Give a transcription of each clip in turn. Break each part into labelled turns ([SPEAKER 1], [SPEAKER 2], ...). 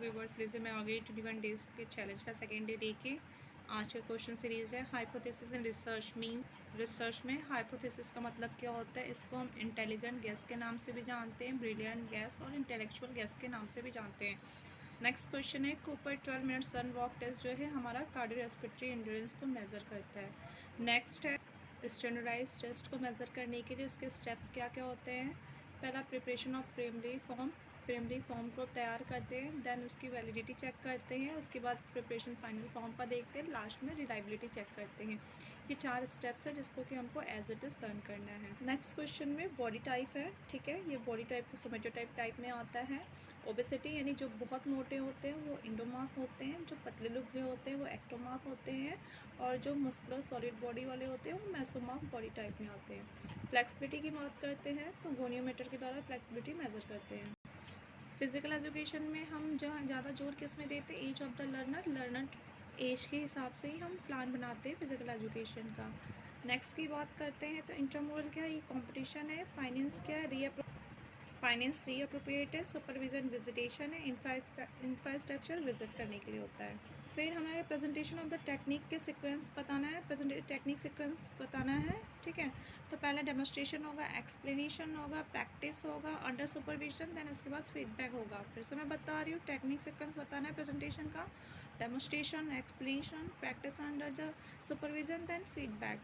[SPEAKER 1] Viewers, लीजिए मैं आ गई 21 डेज़ के चैलेंज का सेकेंड डे लेके। आज का क्वेश्चन सीरीज़ है hypothesis in research. Mean research में हाइपोथेसिस का मतलब क्या होता है। इसको हम इंटेलिजेंट गैस के नाम से भी जानते हैं, ब्रिलियंट गैस और इंटेलेक्चुअल गैस के नाम से भी जानते हैं। नेक्स्ट क्वेश्चन है Cooper 12 minute sun walk test जो है हमारा कार्डियोरेस्पिरेटरी एंड्योरेंस को मेज़र करता है। नेक्स्ट है स्टैंडर्डाइज टेस्ट को मेज़र करने के लिए उसके स्टेप्स क्या क्या होते हैं। पहला प्रिपरेशन ऑफ प्रिमरी फॉर्म को तैयार करते हैं, देन उसकी वैलिडिटी चेक करते हैं, उसके बाद प्रिपरेशन फाइनल फॉर्म पर देखते हैं, लास्ट में रिलायबिलिटी चेक करते हैं। ये 4 स्टेप्स है जिसको कि हमको एज इट इज़ लर्न करना है। नेक्स्ट क्वेश्चन में बॉडी टाइप है, ठीक है। ये बॉडी टाइप को सोमेटोटाइप में आता है। ओबेसिटी यानी जो बहुत मोटे होते हैं वो इंडोमार्फ होते हैं, जो पतले लुबले होते हैं वो एक्टोमार्फ होते हैं, और जो मस्कुलर सॉलिड बॉडी वाले होते हैं वो मेसोमार्फ बॉडी टाइप में आते हैं। फ्लेक्सिबिलिटी की बात करते हैं तो गोनियोमीटर के द्वारा फ्लेक्सिबिलिटी मेजर करते हैं। फिज़िकल एजुकेशन में हम जहाँ ज़्यादा जोर किस में देते हैं, age of the learner age के हिसाब से ही हम प्लान बनाते हैं फिज़िकल एजुकेशन का। नेक्स्ट की बात करते हैं तो इंटरमोरल क्या है, ये कंपटीशन है। फाइनेंस क्या है, फाइनेंस रीअप्रोप्रिएट है। सुपरविजन विजिटेशन है। इंफ्रास्ट्रक्चर विजिट करने के लिए होता है। फिर हमें प्रेजेंटेशन ऑफ द टेक्निक के सीक्वेंस बताना है, टेक्निक सीक्वेंस बताना है, ठीक है। तो पहले डेमोस्ट्रेशन होगा, एक्सप्लेनेशन होगा, प्रैक्टिस होगा अंडर सुपरविजन, देन उसके बाद फीडबैक होगा। फिर से मैं बता रही हूँ, टेक्निक सीक्वेंस बताना है प्रेजेंटेशन का, demonstration, explanation, practice under the supervision, then feedback.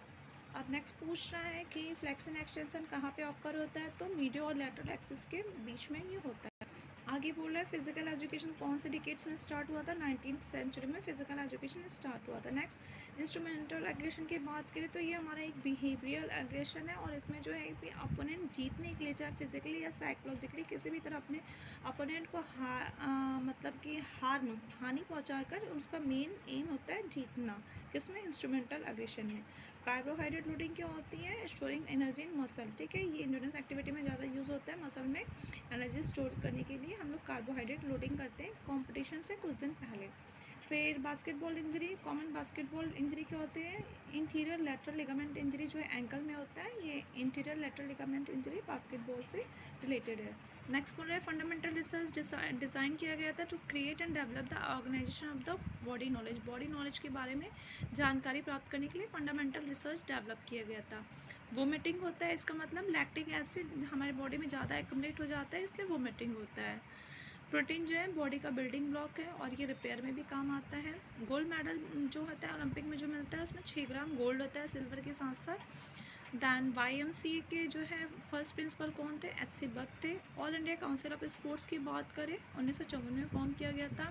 [SPEAKER 1] अब नेक्स्ट पूछ रहा है कि फ्लेक्शन एक्सटेंशन कहाँ पे ऑकर होता है, तो मीडियल और लैटरल एक्सिस के बीच में ये होता है। आगे बोल रहा है फिजिकल एजुकेशन कौन से डिकेड्स में स्टार्ट हुआ था, 19th सेंचुरी में फिजिकल एजुकेशन स्टार्ट हुआ था। नेक्स्ट इंस्ट्रूमेंटल एग्रेशन की बात करें तो ये हमारा एक बिहेवियरल एग्रेशन है, और इसमें जो है कि अपोनेंट जीतने के लिए चाहे फिजिकली या साइकोलॉजिकली किसी भी तरह अपने अपोनेंट को मतलब कि हानि पहुँचाकर उसका मेन एम होता है जीतना, किसमें, इंस्ट्रूमेंटल एग्रेशन में। कार्बोहाइड्रेट लोडिंग क्या होती है, स्टोरिंग एनर्जी इन मसल, ठीक है। ये इंड्योरेंस एक्टिविटी में ज़्यादा यूज़ होता है, मसल में एनर्जी स्टोर करने के लिए हम लोग कार्बोहाइड्रेट लोडिंग करते हैं कंपटीशन से कुछ दिन पहले। फिर basketball injury, common basketball injury क्या होते हैं, इंटीरियर लेटरल लिगामेंट इंजरी जो है एंकल में होता है, ये interior lateral ligament injury basketball से रिलेटेड है। नेक्स्ट बोल रहा है फंडामेंटल रिसर्च डिज़ाइन किया गया था to create and develop the organisation of the body knowledge के बारे में जानकारी प्राप्त करने के लिए फंडामेंटल रिसर्च डेवलप किया गया था। वोमिटिंग होता है, इसका मतलब लैक्टिक एसिड हमारे बॉडी में ज़्यादा एक्युमुलेट हो जाता है, इसलिए वोमिटिंग होता है। प्रोटीन जो है बॉडी का बिल्डिंग ब्लॉक है और ये रिपेयर में भी काम आता है। गोल्ड मेडल जो होता है ओलंपिक में जो मिलता है उसमें 6 ग्राम गोल्ड होता है सिल्वर के साथ साथ। दैन YMCA के जो है फर्स्ट प्रिंसिपल कौन थे, HC बग थे। All India council of sports की बात करें 1954 में फॉर्म किया गया था।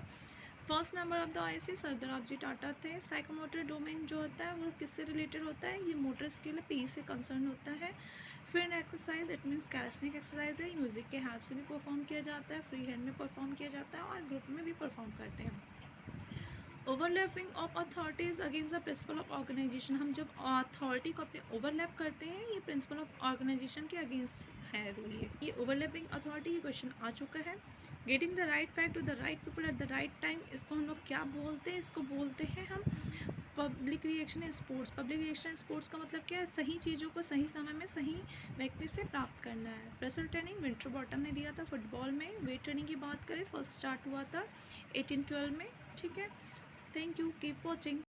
[SPEAKER 1] First member of the IC सरदार जी टाटा थे। साइकोमोटर डोमेन जो होता है वो किससे रिलेटेड होता है, ये मोटर स्किल पी से कंसर्न होता है। फिर एक्सरसाइज, इट मीन्स कैलेस्टिक एक्सरसाइज है, म्यूजिक के हेल्प से भी परफॉर्म किया जाता है, फ्री हैंड में परफॉर्म किया जाता है और ग्रुप में भी परफॉर्म करते हैं। Overlapping of authorities against the principle of organisation, हम जब अथॉरिटी को अपने ओवरलैप करते हैं ये प्रिंसिपल ऑफ ऑर्गेनाइजेशन के अगेंस्ट है रूल। ये ओवरलैपिंग अथॉरिटी, ये क्वेश्चन आ चुका है। Getting the right fact to the right people at the right time, इसको हम लोग क्या बोलते हैं, इसको बोलते हैं हम public reaction in sports. Public reaction in sports का मतलब क्या है, सही चीज़ों को सही समय में सही व्यक्ति से प्राप्त करना है। प्रेशर ट्रेनिंग विंटर बॉटम ने दिया था फुटबॉल में। वेट ट्रेनिंग की बात करें फर्स्ट स्टार्ट हुआ था 1812 में, ठीक है। Thank you, keep watching.